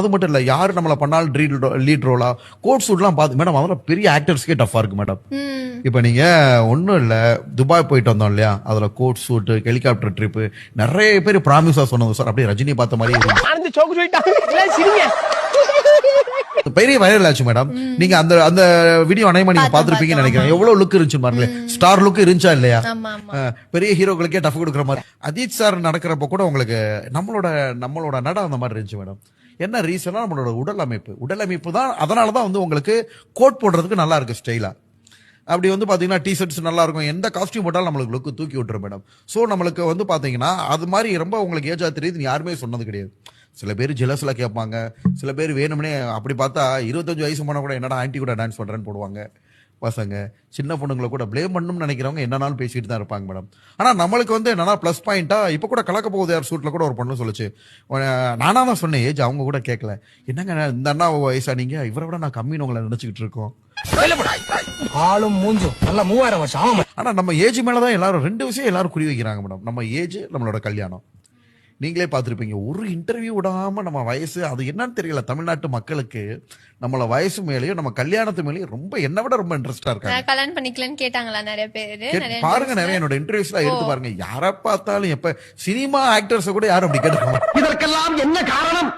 அது மட்டும் இல்ல, யாரு நம்மள பண்ணாலும் லீட் ரோலா கோட் சூட்லாம் பார்த்து மேடம் அதெல்லாம் பெரிய ஆக்டர்ஸ்க்கே டஃபா இருக்கு மேடம். இப்ப நீங்க ஒண்ணும் இல்ல, துபாய் போயிட்டு வந்தோம் இல்லையா, அதுல கோட் சூட் ஹெலிகாப்டர் ட்ரிப் நிறைய பேர் ப்ராமிஸா சொன்னது சார், அப்படியே ரஜினி பார்த்த மாதிரி பெரிய வைரல் ஆச்சு மேடம். நீங்க அந்த அந்த வீடியோ அனைமா நீங்க பாத்துருப்பீங்கன்னு நினைக்கிறேன். எவ்வளவு லுக் இருந்துச்சு பாருங்க, ஸ்டார் லுக் இருந்துச்சா இல்லையா? பெரிய ஹீரோக்களுக்கே டஃப் கொடுக்குற மாதிரி அஜித் சார் நடக்கிறப்ப கூட உங்களுக்கு நம்மளோட நட அந்த மாதிரி இருந்துச்சு மேடம். என்ன ரீசனா, நம்மளோட உடல் அமைப்பு தான். அதனாலதான் வந்து உங்களுக்கு கோட் போடுறதுக்கு நல்லா இருக்கு ஸ்டைலா. அப்படி வந்து பாத்தீங்கன்னா டிஷர்ட்ஸ் நல்லா இருக்கும், எந்த காஸ்டியூம் போட்டாலும் நம்மளுக்கு லுக் தூக்கி விட்டுரும் மேடம். சோ நம்மளுக்கு வந்து பாத்தீங்கன்னா அது மாதிரி ரொம்ப உங்களுக்கு ஏஜா தெரியுது யாருமே சொன்னது கிடையாது. சில பேர் ஜெலஸ்ல கேட்பாங்க, சில பேர் வேணும்னே அப்படி பார்த்தா 25 வயசு போனா கூட என்னடா ஆன்டி கூட டான்ஸ் பண்றேன்னு போடுவாங்க பசங்க. சின்ன பொண்ணுங்களை கூட பிளேம் பண்ணணும்னு நினைக்கிறவங்க என்னன்னாலும் பேசிட்டு தான் இருப்பாங்க மேடம். ஆனா நம்மளுக்கு வந்து என்னன்னா பிளஸ் பாயிண்டா, இப்ப கூட கலக்க போகுது யார் சூட்ல கூட ஒரு பொண்ணு சொல்லுச்சு, நானா தான் சொன்னேன் ஏஜ், அவங்க கூட கேட்கல, என்னங்க இந்த அண்ணா வயசா நீங்க, இவரை விட நான் கம்மின்னு உங்களை நினைச்சுக்கிட்டு இருக்கோம். ஆளும் மூஞ்சும் நல்லா 3000 வருஷம். ஆனா நம்ம ஏஜ் மேலதான் எல்லாரும் 2 விஷயம் எல்லாரும் குறி வைக்கிறாங்க மேடம். நம்ம ஏஜ், நம்மளோட கல்யாணம். நீங்களே பார்த்திருப்பீங்க, ஒரு இன்டர்வியூ விடாம நம்ம வயசு அது என்னன்னு தெரியல, தமிழ்நாட்டு மக்களுக்கு நம்மள வயசு மேலேயும் நம்ம கல்யாணத்து மேலேயும் ரொம்ப என்ன விட ரொம்ப இன்ட்ரெஸ்டா இருக்காங்க. கல்யாணம் பண்ணிக்கலன்னு கேட்டாங்களா நிறைய பேரு? பாருங்க, நிறைய என்னோட இன்டர்வியூஸ்லாம் எடுத்து பாருங்க, யார பார்த்தாலும் எப்ப சினிமா ஆக்டர்ஸ் கூட யாரும் அப்படி கேட்டுருக்காங்க. இதற்கெல்லாம் என்ன காரணம்?